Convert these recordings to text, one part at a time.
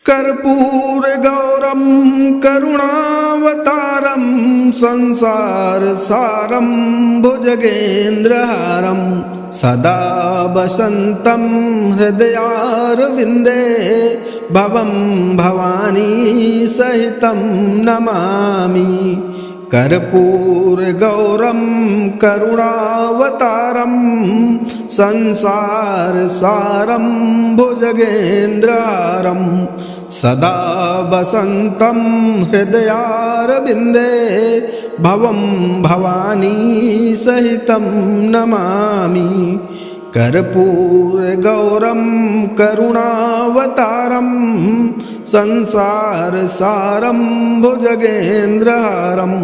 कर्पूरगौरं करुणावतारं संसारसारं भुजगेन्द्रहारं सदा वसन्तं हृदयारविन्दे भवं भवानी सहितं नमामि। कर्पूरगौरं करुणावतारं संसारसारं भुजगेन्द्रहारं सदा वसन्तं हृदयारविन्दे भवं भवानी सहितं नमामि। कर्पूरगौरं करुणावतारं संसारसारं भुजगेन्द्रहारं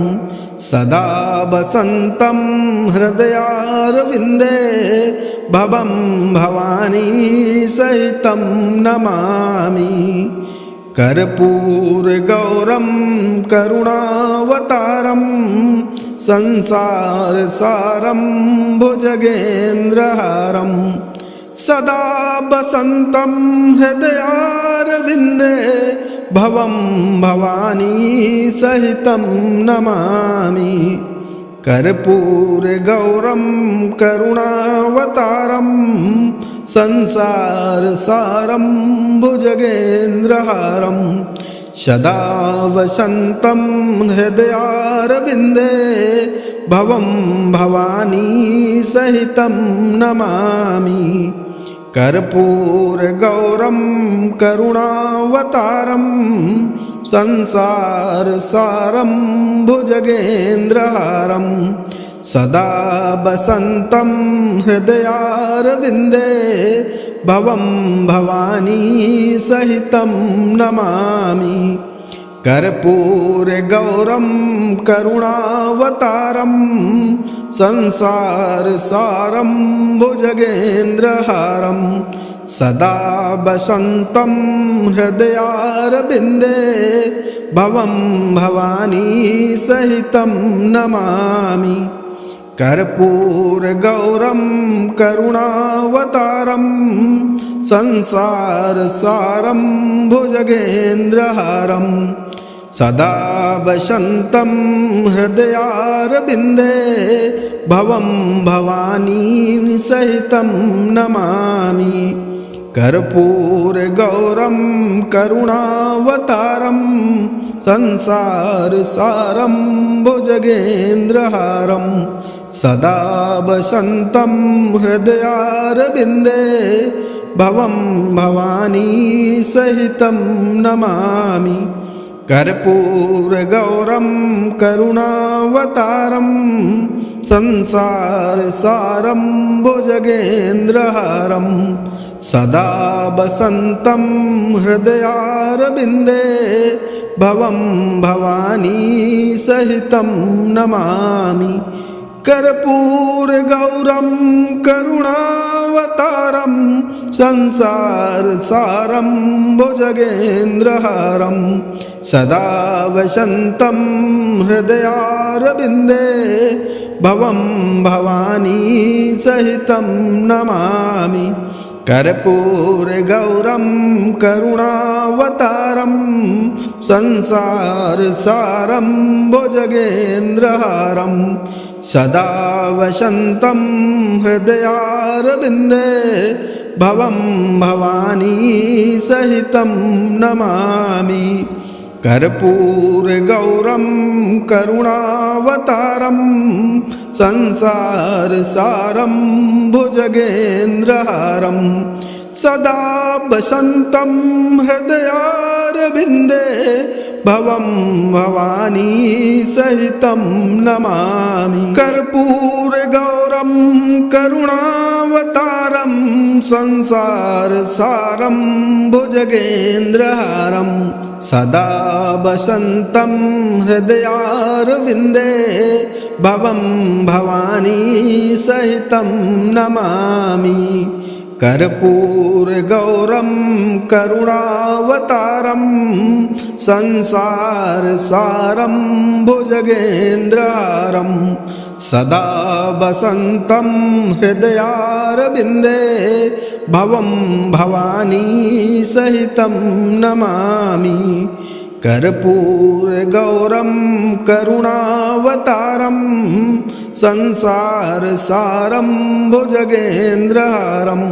सदा वसन्तं हृदयारविन्दे भवं भवानी सहितं नमामि। कर्पूरगौरं करुणावतारं संसारसारं भुजगेन्द्रहारं सदा वसन्तं हृदयारविन्दे भवं भवानी सहितं नमामि। कर्पूरगौरं करुणावतारं संसारसारं भुजगेन्द्रहारं सदा वसन्तं हृदयारविन्दे भवं भवानी सहितं नमामि। कर्पूरगौरं करुणावतारं संसारसारं भुजगेन्द्रहारं सदा वसन्तं हृदयारविन्दे भवं भवानी सहितं नमामि। कर्पूरगौरं करुणावतारं संसारसारं भुजगेन्द्रहारं सदा वसन्तं हृदयारविन्दे भवं भवानी सहितं नमामि। कर्पूरगौरं करुणावतारं संसारसारं भुजगेन्द्रहारं सदा वसन्तं हृदयारविन्दे भवं भवानी सहितं नमामि। कर्पूरगौरं करुणावतारं संसारसारं भुजगेन्द्रहारं सदा वसन्तं हृदयारविन्दे भवं भवानी सहितं नमामि। कर्पूरगौरं करुणावतारं संसारसारं भुजगेन्द्रहारं सदा वसन्तं हृदयारविन्दे भवं भवानी सहितं नमामि। कर्पूरगौरं करुणावतारं संसारसारं भुजगेन्द्रहारं सदा वसन्तं हृदयारविन्दे भवं भवानी सहितं नमामि। कर्पूरगौरं करुणावतारं संसारसारं भुजगेन्द्रहारं सदा वसन्तं हृदयारविन्दे भवं भवानी सहितं नमामि। कर्पूरगौरं करुणावतारं संसारसारं भुजगेन्द्रहारं सदा वसन्तं हृदयारविन्दे भवं भवानी सहितं नमामि। कर्पूरगौरं करुणावतारं संसारसारं भुजगेन्द्रहारं सदा वसन्तं हृदयारविन्दे भवं भवानी सहितं नमामि। कर्पूरगौरं करुणावतारं संसारसारं भुजगेन्द्रहारं सदा वसन्तं हृदयारविन्दे भवं भवानी सहितं नमामि कर्पूरगौरं करुणावतारं संसारसारं भुजगेन्द्रहारं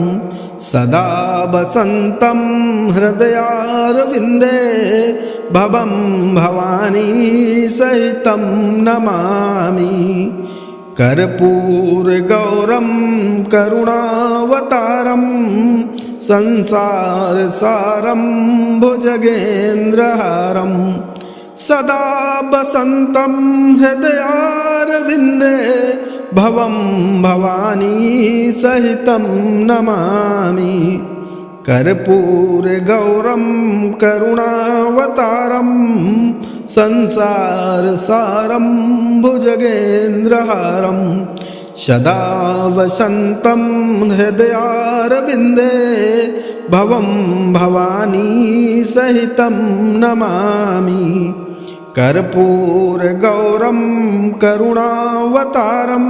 सदा वसन्तं हृदयारविन्दे भवं भवानी सहितं नमामि कर्पूरगौरं करुणावतारं संसारसारं भुजगेन्द्रहारं सदा वसन्तं हृदयारविन्दे भवं भवानी सहितं नमामि कर्पूरगौरं करुणावतारं संसारसारं भुजगेन्द्रहारं सदा वसन्तं हृदयारविन्दे भवं भवानी सहितं नमामि कर्पूरगौरं करुणावतारं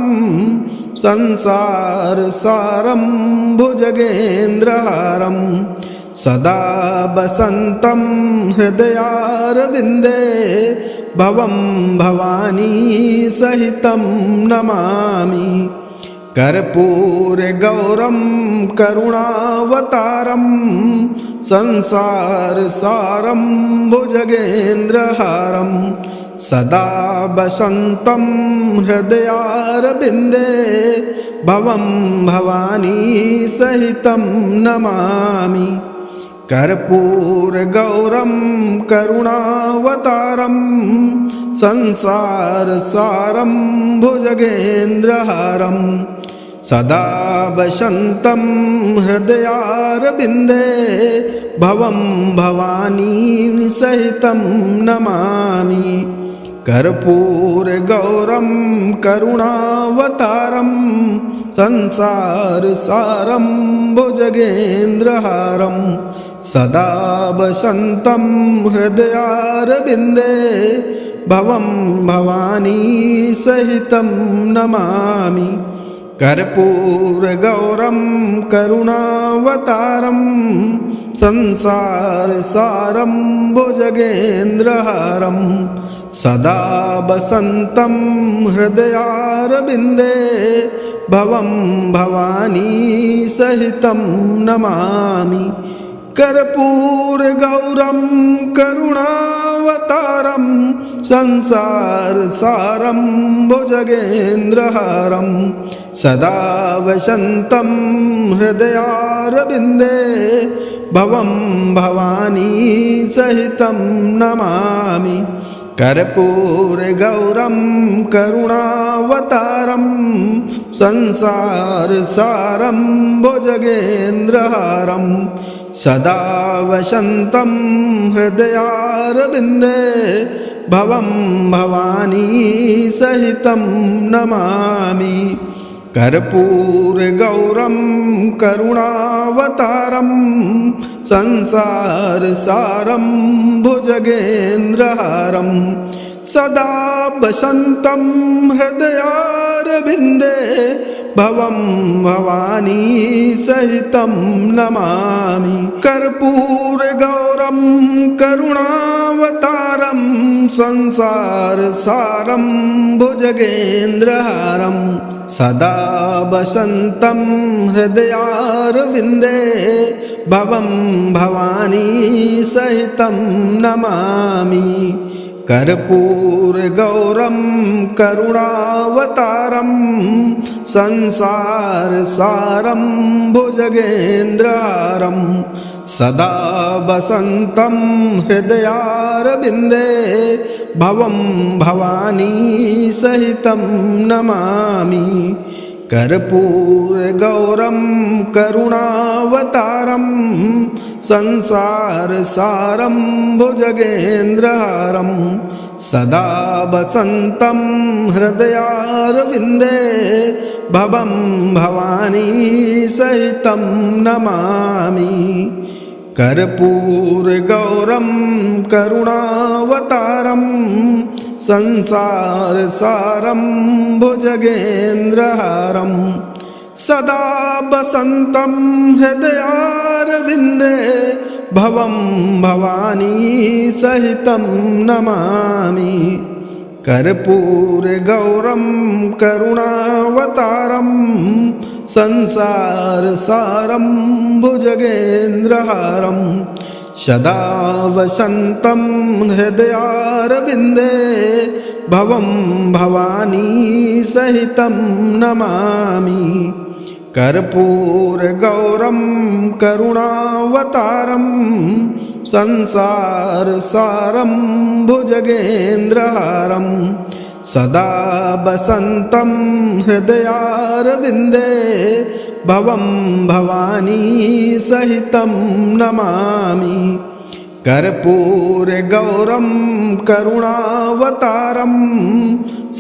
संसारसारं भुजगेन्द्रहारं सदा वसन्तं हृदयारविन्दे भवं भवानी सहितं नमामि कर्पूरगौरं करुणावतारं संसारसारं भुजगेन्द्रहारं सदा वसन्तं हृदयारविन्दे भवं भवानी सहितं नमामि कर्पूरगौरं करुणावतारं संसारसारं भुजगेन्द्रहारं सदा वसन्तं हृदयारविन्दे भवं भवानी सहितं नमामि कर्पूरगौरं करुणावतारं संसारसारं भुजगेन्द्रहारं सदा वसन्तं हृदयारविन्दे भवं भवानी सहितं नमामि कर्पूरगौरं करुणावतारं संसारसारं भुजगेन्द्रहारं सदा वसन्तं हृदयारविन्दे भवं भवानी सहितं नमामि कर्पूरगौरं करुणावतारं संसारसारं भुजगेन्द्रहारं सदा वसन्तं हृदयारविन्दे भवं भवानी सहितं नमामि कर्पूरगौरं करुणावतारं संसारसारं भुजगेन्द्रहारं सदा वसन्तं हृदयारविन्दे भवं भवानी सहितं नमामि कर्पूरगौरं करुणावतारं संसारसारं भुजगेन्द्रहारं सदा वसन्तं हृदयारविन्दे भवं भवानी सहितं नमामि कर्पूरगौरं करुणावतारं संसारसारं भुजगेन्द्रहारं सदा वसन्तं हृदयारविन्दे भवं भवानी सहितं नमामि कर्पूरगौरं करुणावतारं संसारसारं भुजगेन्द्रहारं सदा वसन्तं हृदयारविन्दे भवं भवानी सहितं नमामि कर्पूरगौरं करुणावतारं संसारसारं भुजगेन्द्रहारं सदा वसन्तं हृदयारविन्दे भवं भवानी सहितं नमामि कर्पूरगौरं करुणावतारं संसारसारं भुजगेन्द्रहारं सदा वसन्तं हृदयारविन्दे भवं भवानी सहितं नमामि। कर्पूरगौरं करुणावतारं संसारसारं भुजगेन्द्रहारं सदा वसन्तं हृदयारविन्दे भवं भवानी सहितं नमामि। कर्पूरगौरं करुणावतारं संसारसारं भुजगेन्द्रहारं सदा वसन्तं हृदयारविन्दे भवं भवानी सहितं नमामि। कर्पूरगौरं करुणावतारं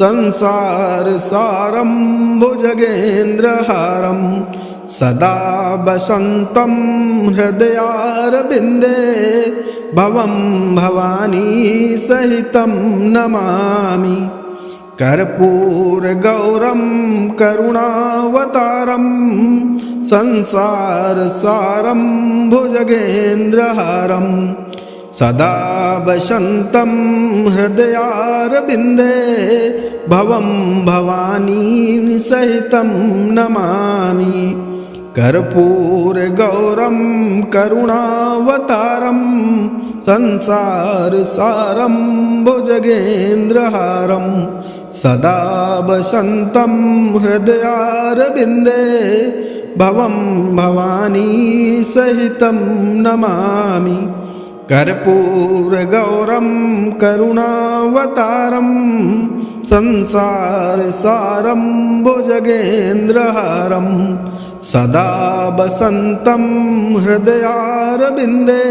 संसारसारं भुजगेन्द्रहारं सदा वसन्तं हृदयारविन्दे भवं भवानी सहितं नमामि। कर्पूरगौरं करुणावतारं संसारसारं भुजगेन्द्रहारं सदा वसन्तं हृदयारविन्दे भवं भवानी सहितं नमामि। कर्पूरगौरं करुणावतारं संसारसारं भुजगेन्द्रहारं सदा वसन्तं हृदयारविन्दे भवं भवानी सहितं नमामि। कर्पूरगौरं करुणावतारं संसारसारं भुजगेन्द्रहारं सदा वसन्तं हृदयारविन्दे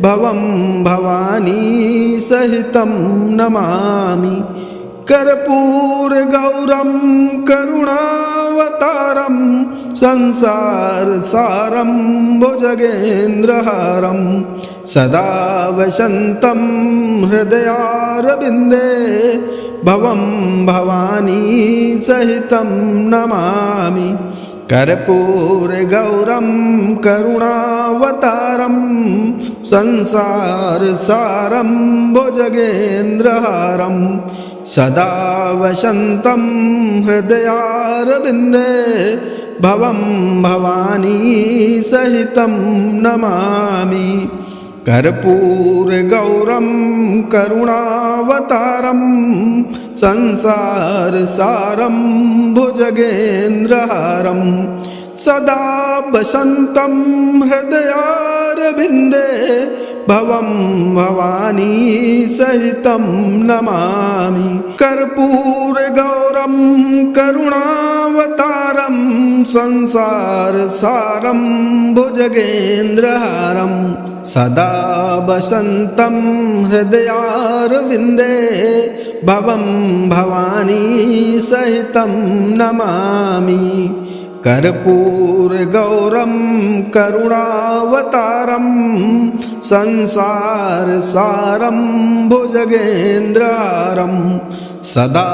भवं भवानी सहितं नमामि। कर्पूरगौरं करुणावतारं संसारसारं भुजगेन्द्रहारं सदा वसन्तं हृदयारविन्दे भवं भवानी सहितं नमामि। कर्पूरगौरं करुणावतारं संसारसारं भुजगेन्द्रहारं सदा वसन्तं हृदयारविन्दे भवं भवानी सहितं नमामि। कर्पूरगौरं करुणावतारं संसारसारं भुजगेन्द्रहारं सदा वसन्तं हृदयारविन्दे भवं भवानी सहितं नमामि। कर्पूरगौरं करुणावतारं संसारसारं भुजगेन्द्रहारं सदा वसन्तं हृदयारविन्दे भवं भवानी सहितं नमामि। कर्पूरगौरं करुणावतारं संसारसारं भुजगेन्द्रहारं सदा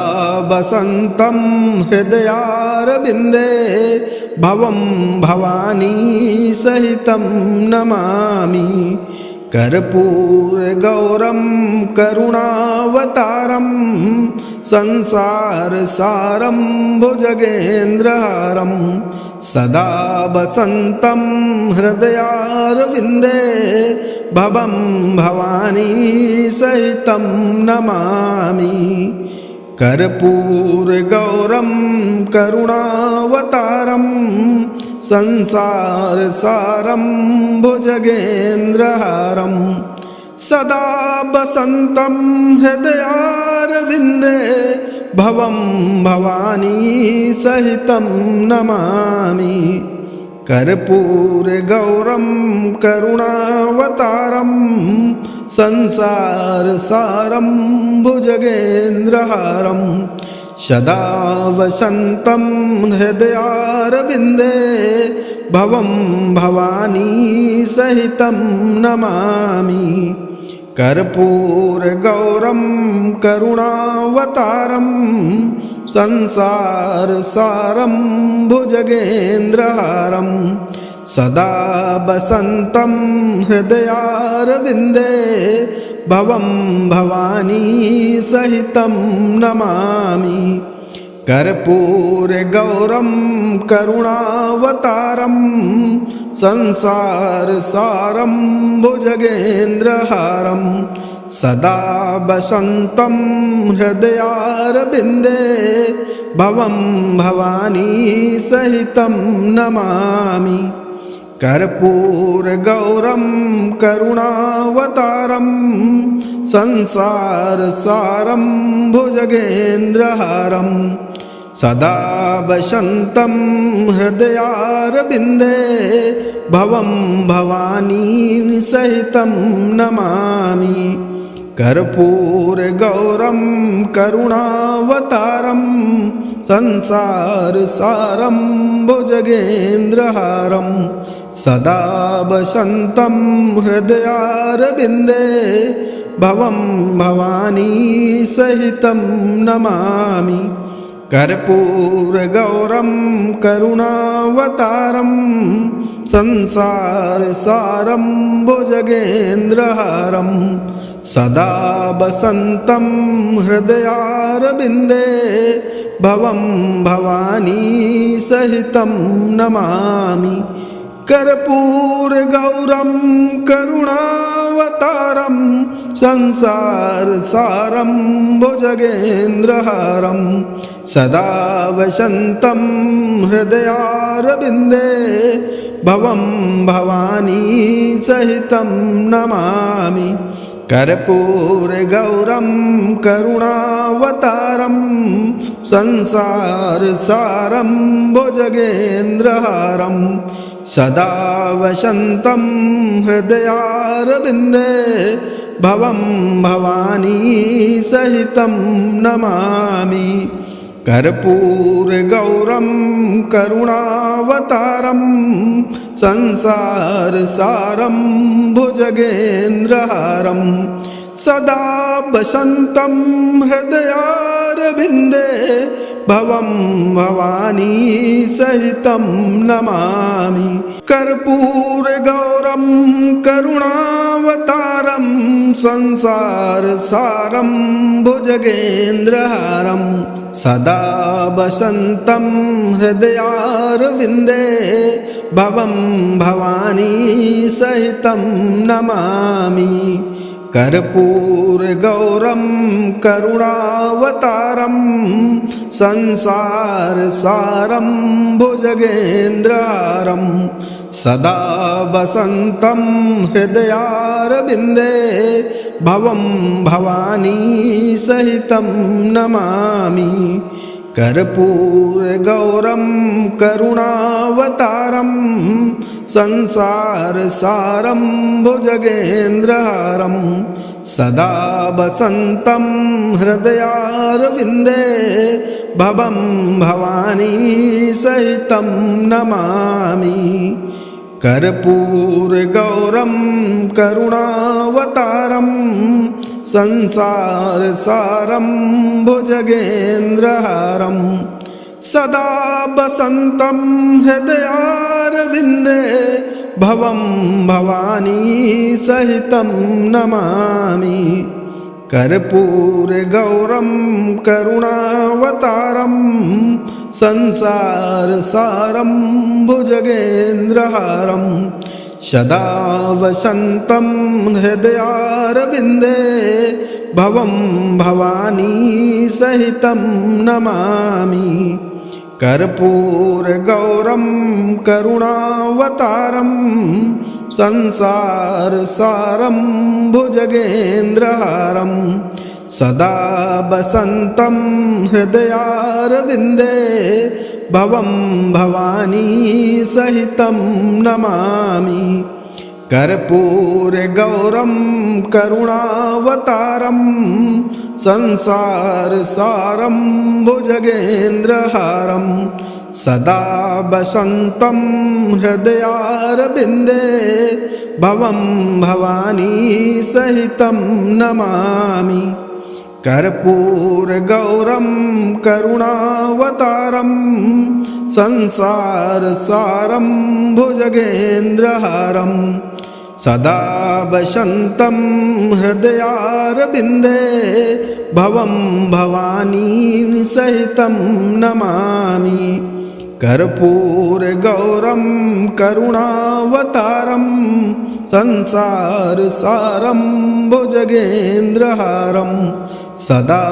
वसन्तं हृदयारविन्दे भवं भवानी सहितं नमामि। कर्पूरगौरं करुणावतारं संसारसारं भुजगेन्द्रहारं सदा वसन्तं हृदयारविन्दे भवं भवानी सहितं नमामि। कर्पूरगौरं करुणावतारं संसारसारं भुजगेन्द्रहारं सदा वसन्तं हृदयारविन्दे भवं भवानी सहितं नमामि। कर्पूरगौरं करुणावतारं संसारसारं भुजगेन्द्रहारं सदा वसन्तं हृदयारविन्दे भवं भवानी सहितं नमामि। कर्पूरगौरं करुणावतारं संसारसारं भुजगेन्द्रहारं सदा वसन्तं हृदयारविन्दे भवं भवानी सहितं नमामि। कर्पूरगौरं करुणावतारं संसारसारं भुजगेन्द्रहारं सदा वसन्तं हृदयारविन्दे भवं भवानी सहितं नमामि। कर्पूरगौरं करुणावतारं संसारसारं भुजगेन्द्रहारं सदा वसन्तं हृदयारविन्दे भवं भवानी सहितं नमामि। कर्पूरगौरं करुणावतारं संसारसारं भुजगेन्द्रहारं सदा वसन्तं हृदयारविन्दे भवं भवानी सहितं नमामि। कर्पूरगौरं करुणावतारं संसारसारं भुजगेन्द्रहारं सदा वसन्तं हृदयारविन्दे भवं भवानी सहितं नमामि। कर्पूरगौरं करुणावतारं संसारसारं भुजगेन्द्रहारं सदा वसन्तं हृदयारविन्दे भवं भवानी सहितं नमामि। कर्पूरगौरं करुणावतारं संसारसारं भुजगेन्द्रहारं सदा वसन्तं हृदयारविन्दे भवं भवानी सहितं नमामि। कर्पूरगौरं करुणावतारं संसारसारं भुजगेन्द्रहारं सदा वसन्तं हृदयारविन्दे भवं भवानी सहितं नमामि। कर्पूरगौरं करुणावतारं संसारसारं भुजगेन्द्रहारं सदा वसन्तं हृदयारविन्दे भवं भवानी सहितं नमामि। कर्पूरगौरं करुणावतारं संसारसारं भुजगेन्द्रहारं सदा वसन्तं हृदयारविन्दे भवं भवानी सहितं नमामि। कर्पूरगौरं करुणावतारं संसारसारं भुजगेन्द्रहारं सदा वसन्तं हृदयारविन्दे भवं भवानी सहितं नमामि। कर्पूरगौरं करुणावतारं संसारसारं भुजगेन्द्रहारं सदा वसन्तं हृदयारविन्दे भवं भवानी सहितं नमामि। कर्पूरगौरं करुणावतारं संसारसारं भुजगेन्द्रहारं सदा वसन्तं हृदयारविन्दे भवं भवानी सहितं नमामि। कर्पूरगौरं करुणावतारं संसारसारं भुजगेन्द्रहारं सदा वसन्तं हृदयारविन्दे भवं भवानी सहितं नमामि। कर्पूरगौरं करुणावतारं संसारसारं भुजगेन्द्रहारं सदा वसन्तं हृदयारविन्दे भवं भवानी सहितं नमामि कर्पूरगौरं करुणावतारं संसारसारं भुजगेन्द्रहारं सदा वसन्तं हृदयारविन्दे भवं भवानी सहितं नमामि कर्पूरगौरं करुणावतारं संसारसारं भुजगेन्द्रहारं सदा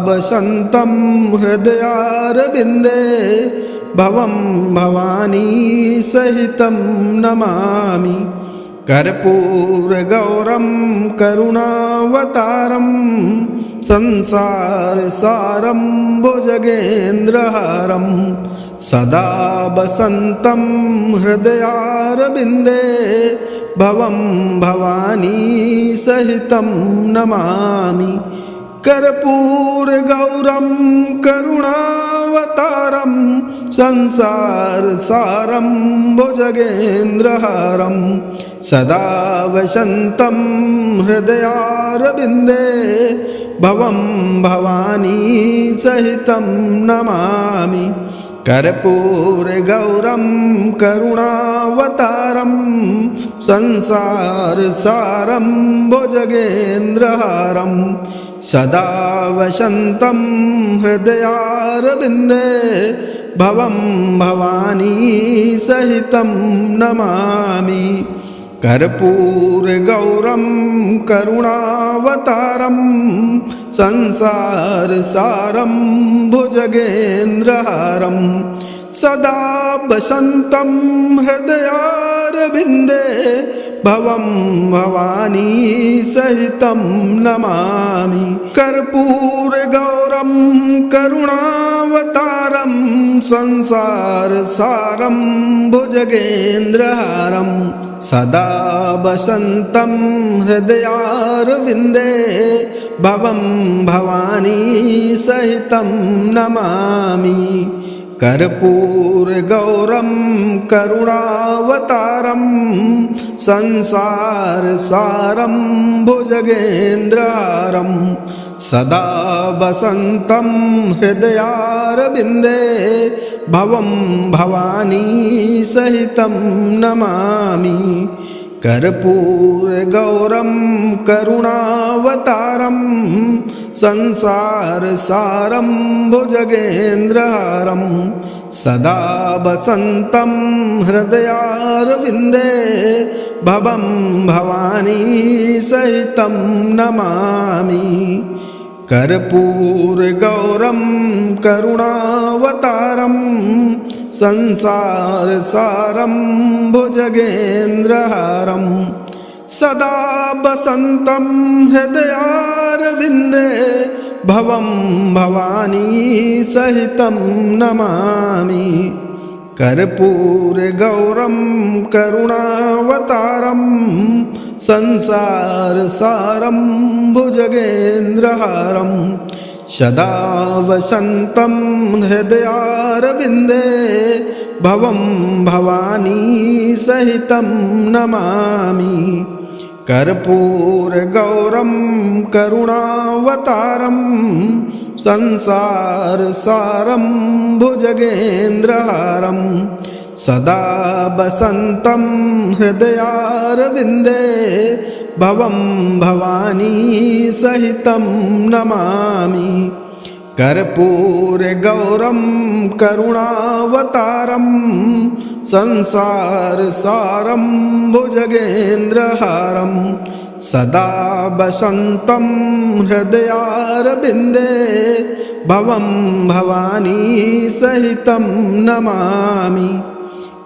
वसन्तं हृदयारविन्दे भवं भवानी सहितं नमामि कर्पूरगौरं करुणावतारं संसारसारं भुजगेन्द्रहारं सदा वसन्तं हृदयारविन्दे भवं भवानी सहितं नमामि कर्पूरगौरं करुणावतारं संसारसारं भुजगेन्द्रहारं सदा वसन्तं हृदयारविन्दे भवं भवानी सहितं नमामि कर्पूरगौरं करुणावतारं संसारसारं भुजगेन्द्रहारं सदा वसन्तं हृदयारविन्दे भवं भवानी सहितं नमामि कर्पूरगौरं करुणावतारं संसारसारं भुजगेन्द्रहारं सदा वसन्तं हृदयारविन्दे भवं भवानी सहितं नमामि कर्पूरगौरं करुणावतारं संसारसारं भुजगेन्द्रहारं सदा वसन्तं हृदयारविन्दे भवं भवानी सहितं नमामि कर्पूरगौरं करुणावतारं संसारसारं भुजगेन्द्रहारं सदा वसन्तं हृदयारविन्दे भवं भवानी सहितं नमामि कर्पूरगौरं करुणावतारं संसारसारं भुजगेन्द्रहारं सदा वसन्तं हृदयारविन्दे भवं भवानी सहितं नमामि कर्पूरगौरं करुणावतारं संसारसारं भुजगेन्द्रहारं सदा वसन्तं हृदयारविन्दे भवं भवानी सहितं नमामि कर्पूरगौरं करुणावतारं संसारसारं भुजगेन्द्रहारं सदा वसन्तं हृदयारविन्दे भवं भवानी सहितं नमामि कर्पूरगौरं करुणावतारं संसारसारं भुजगेन्द्रहारं सदा वसन्तं हृदयारविन्दे भवं भवानी सहितं नमामि कर्पूरगौरं करुणावतारं संसारसारं भुजगेन्द्रहारं सदा वसन्तं हृदयारविन्दे भवं भवानी सहितं नमामि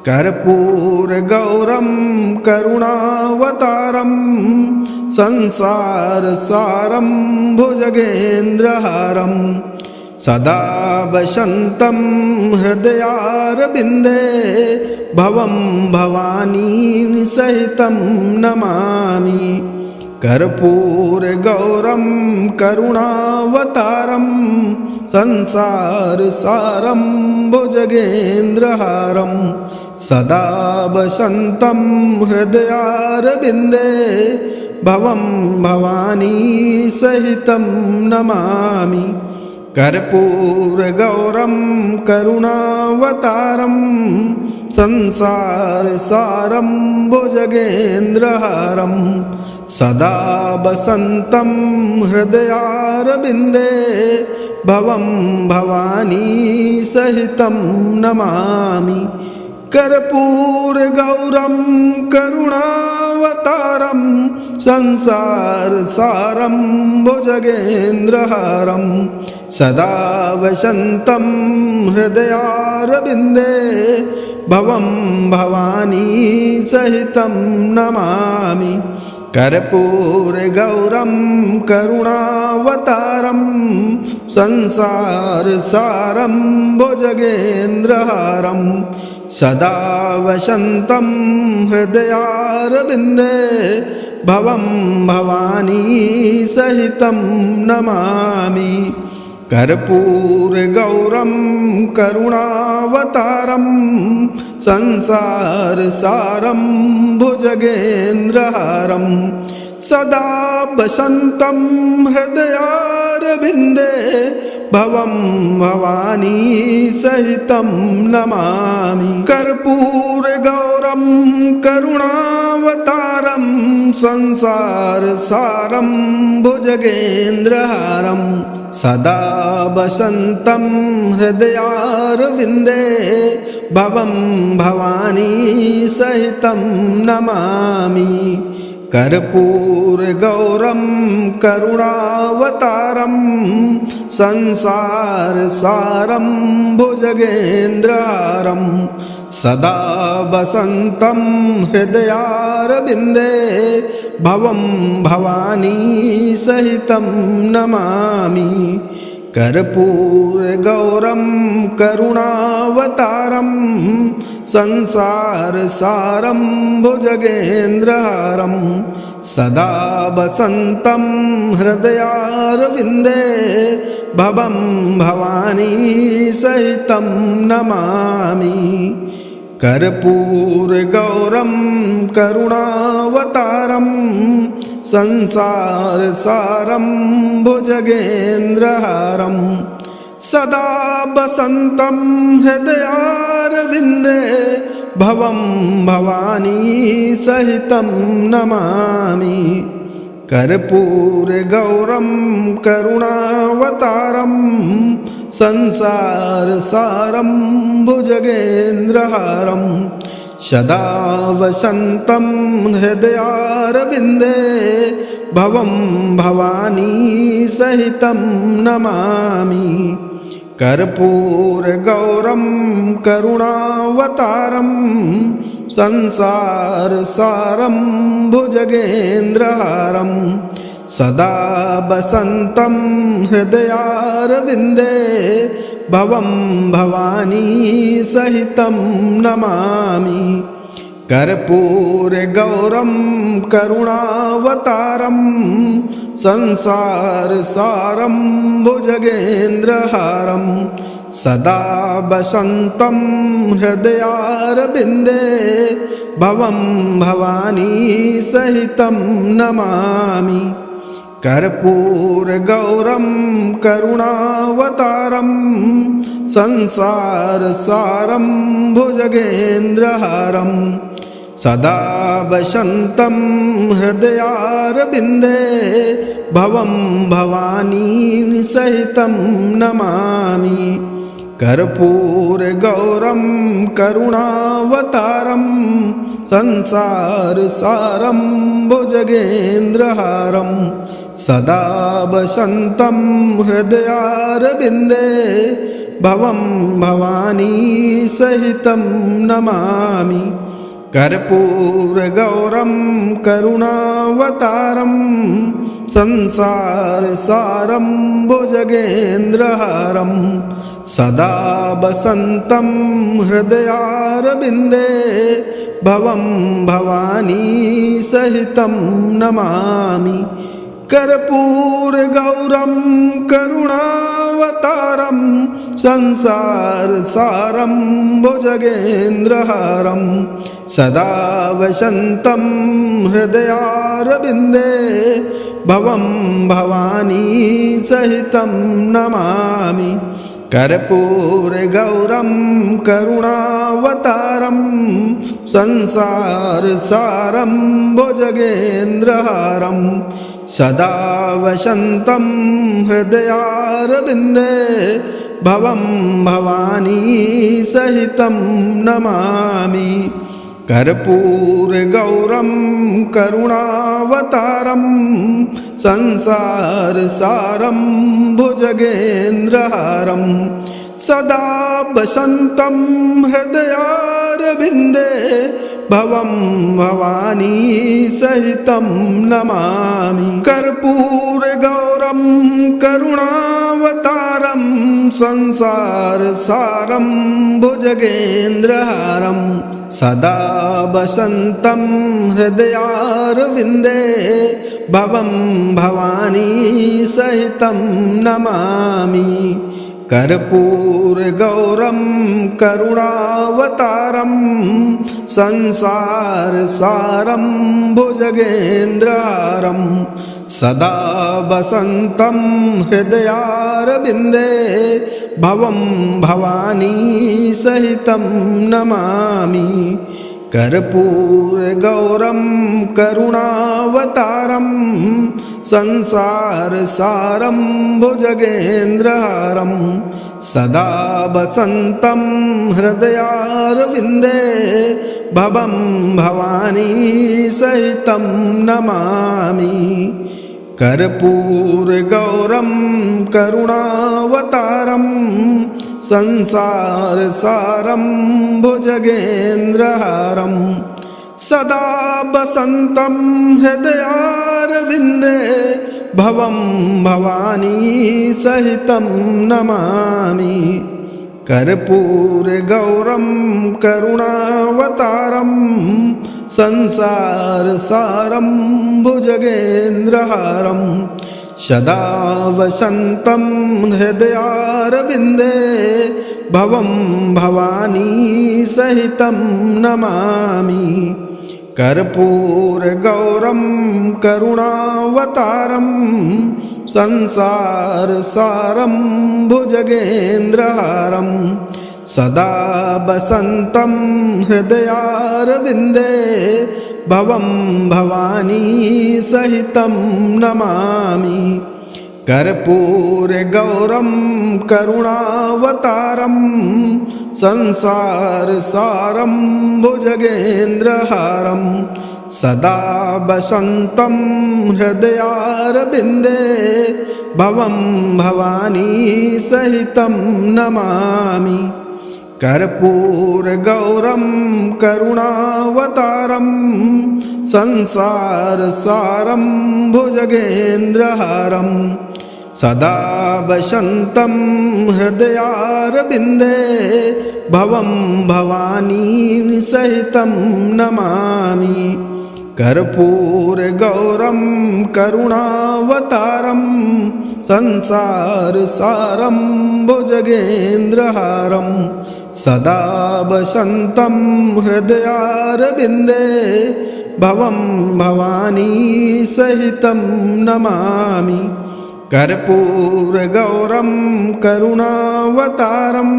कर्पूरगौरं करुणावतारं संसारसारं भुजगेन्द्रहारं सदा वसन्तं हृदयारविन्दे भवं भवानी सहितं नमामि कर्पूरगौरं करुणावतारं संसारसारं भुजगेन्द्रहारं सदा वसन्तं हृदयारविन्दे भवं भवानी सहितं नमामि कर्पूरगौरं करुणावतारं संसारसारं भुजगेन्द्रहारं सदा वसन्तं हृदयारविन्दे भवं भवानी सहितं नमामि कर्पूरगौरं करुणावतारं संसारसारं भुजगेन्द्रहारं सदा वसन्तं हृदयारविन्दे भवं भवानी सहितं नमामि कर्पूरगौरं करुणावतारं संसारसारं भुजगेन्द्रहारं सदा वसन्तं हृदयारविन्दे भवं भवानी सहितं नमामि कर्पूरगौरं करुणावतारं संसारसारं भुजगेन्द्रहारं सदा वसन्तं हृदयारविन्दे भवं भवानी सहितं नमामि कर्पूरगौरं करुणावतारं संसारसारं भुजगेन्द्रहारं सदा वसन्तं हृदयारविन्दे भवं भवानी सहितं नमामि कर्पूरगौरं करुणावतारं संसारसारं भुजगेन्द्रहारं सदा वसन्तं हृदयारविन्दे भवं भवानी सहितं नमामि कर्पूरगौरं करुणावतारं संसारसारं भुजगेन्द्रहारं सदा वसन्तं हृदयारविन्दे भवं भवानी सहितं नमामि कर्पूरगौरं करुणावतारं संसारसारं भुजगेन्द्रहारं सदा वसन्तं हृदयारविन्दे भवं भवानी सहितं नमामि कर्पूरगौरं करुणावतारं संसारसारं भुजगेन्द्रहारं सदा वसन्तं हृदयारविन्दे भवं भवानी सहितं नमामि कर्पूरगौरं करुणावतारं संसारसारं भुजगेन्द्रहारं सदा वसन्तं हृदयारविन्दे भवं भवानी सहितं नमामि कर्पूरगौरं करुणावतारं संसारसारं भुजगेन्द्रहारं सदा वसन्तं हृदयारविन्दे भवं भवानी सहितं नमामि कर्पूरगौरं करुणावतारं संसारसारं भुजगेन्द्रहारं सदा वसन्तं हृदयारविन्दे भवं भवानी सहितं नमामि कर्पूरगौरं करुणावतारं संसारसारं भुजगेन्द्रहारं सदा वसन्तं हृदयारविन्दे भवं भवानी सहितं नमामि कर्पूरगौरं करुणावतारं संसारसारं भुजगेन्द्रहारं सदा वसन्तं हृदयारविन्दे भवं भवानी सहितं नमामि कर्पूरगौरं करुणावतारं संसारसारं भुजगेन्द्रहारं सदा वसन्तं हृदयारविन्दे भवं भवानी सहितं नमामि। कर्पूरगौरं करुणावतारं संसारसारं भुजगेन्द्रहारं सदा वसन्तं हृदयारविन्दे भवं भवानी सहितं नमामि। कर्पूरगौरं करुणावतारं संसारसारं भुजगेन्द्रहारं सदा वसन्तं हृदयारविन्दे भवं भवानी सहितं नमामि। कर्पूरगौरं करुणावतारं संसारसारं भुजगेन्द्रहारं सदा वसन्तं हृदयारविन्दे भवं भवानी सहितं नमामि। कर्पूरगौरं करुणावतारं संसारसारं भुजगेन्द्रहारं सदा वसन्तं हृदयारविन्दे भवं भवानी सहितं नमामि। कर्पूरगौरं करुणावतारं संसारसारं भुजगेन्द्रहारं सदा वसन्तं हृदयारविन्दे भवं भवानी सहितं नमामि। कर्पूरगौरं करुणावतारं संसारसारं भुजगेन्द्रहारं सदा वसन्तं हृदयारविन्दे भवं भवानी सहितं नमामि। कर्पूरगौरं करुणावतारं संसारसारं भुजगेन्द्रहारं सदा वसन्तं हृदयारविन्दे भवं भवानी सहितं नमामि। कर्पूरगौरं करुणावतारं संसारसारं भुजगेन्द्रहारं सदा वसन्तं हृदयारविन्दे भवं भवानी सहितं नमामि। कर्पूरगौरं करुणावतारं संसारसारं भुजगेन्द्रहारं सदा वसन्तं हृदयारविन्दे भवं भवानी सहितं नमामि। कर्पूरगौरं करुणावतारं संसारसारं भुजगेन्द्रहारं सदा वसन्तं हृदयारविन्दे भवं भवानी सहितं नमामि। कर्पूरगौरं करुणावतारं संसारसारं भुजगेन्द्रहारं सदा वसन्तं हृदयारविन्दे भवं भवानी सहितं नमामि। कर्पूरगौरं करुणावतारं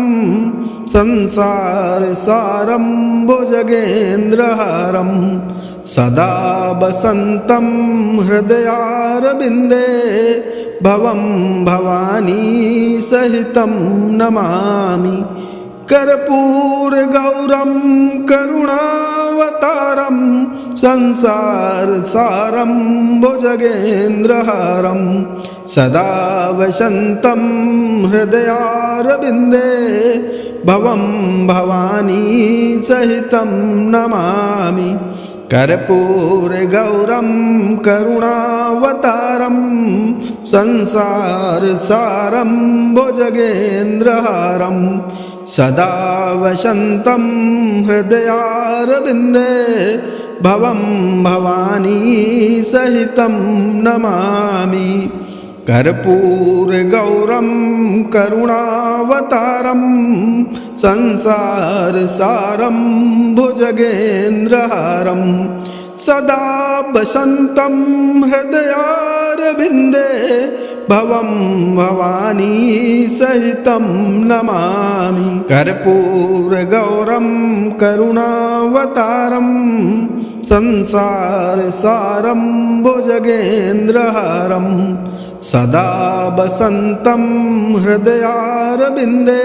संसारसारं भुजगेन्द्रहारं सदा वसन्तं हृदयारविन्दे भवं भवानी सहितं नमामि। कर्पूरगौरं करुणावतारं संसारसारं भुजगेन्द्रहारं सदा वसन्तं हृदयारविन्दे भवं भवानी सहितं नमामि। कर्पूरगौरं करुणावतारं संसारसारं भुजगेन्द्रहारं सदा वसन्तं हृदयारविन्दे भवं भवानी सहितं नमामि कर्पूरगौरं करुणावतारं संसारसारं भुजगेन्द्रहारं सदा वसन्तं हृदयारविन्दे भवं भवानी सहितं नमामि कर्पूरगौरं करुणावतारं संसारसारं भुजगेन्द्रहारं सदा वसन्तं हृदयारविन्दे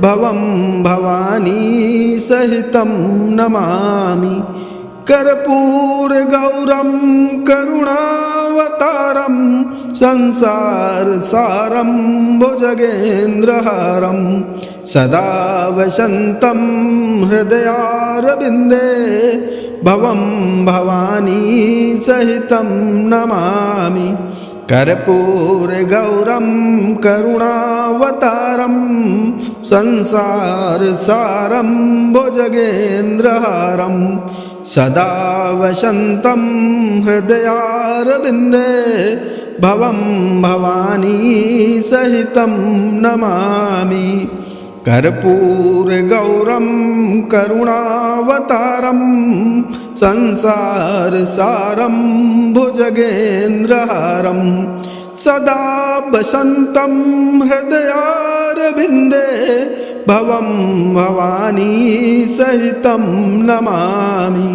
भवं भवानी सहितं नमामि कर्पूरगौरं करुणावतारं संसारसारं भुजगेन्द्रहारं सदा वसन्तं हृदयारविन्दे भवं भवानी सहितं नमामि कर्पूरगौरं करुणावतारं संसारसारं भुजगेन्द्रहारं सदा वसन्तं हृदयारविन्दे भवं भवानी सहितं नमामि कर्पूरगौरं करुणावतारं संसारसारं भुजगेन्द्रहारं सदा वसन्तं हृदयारविन्दे भवं भवानी सहितं नमामि।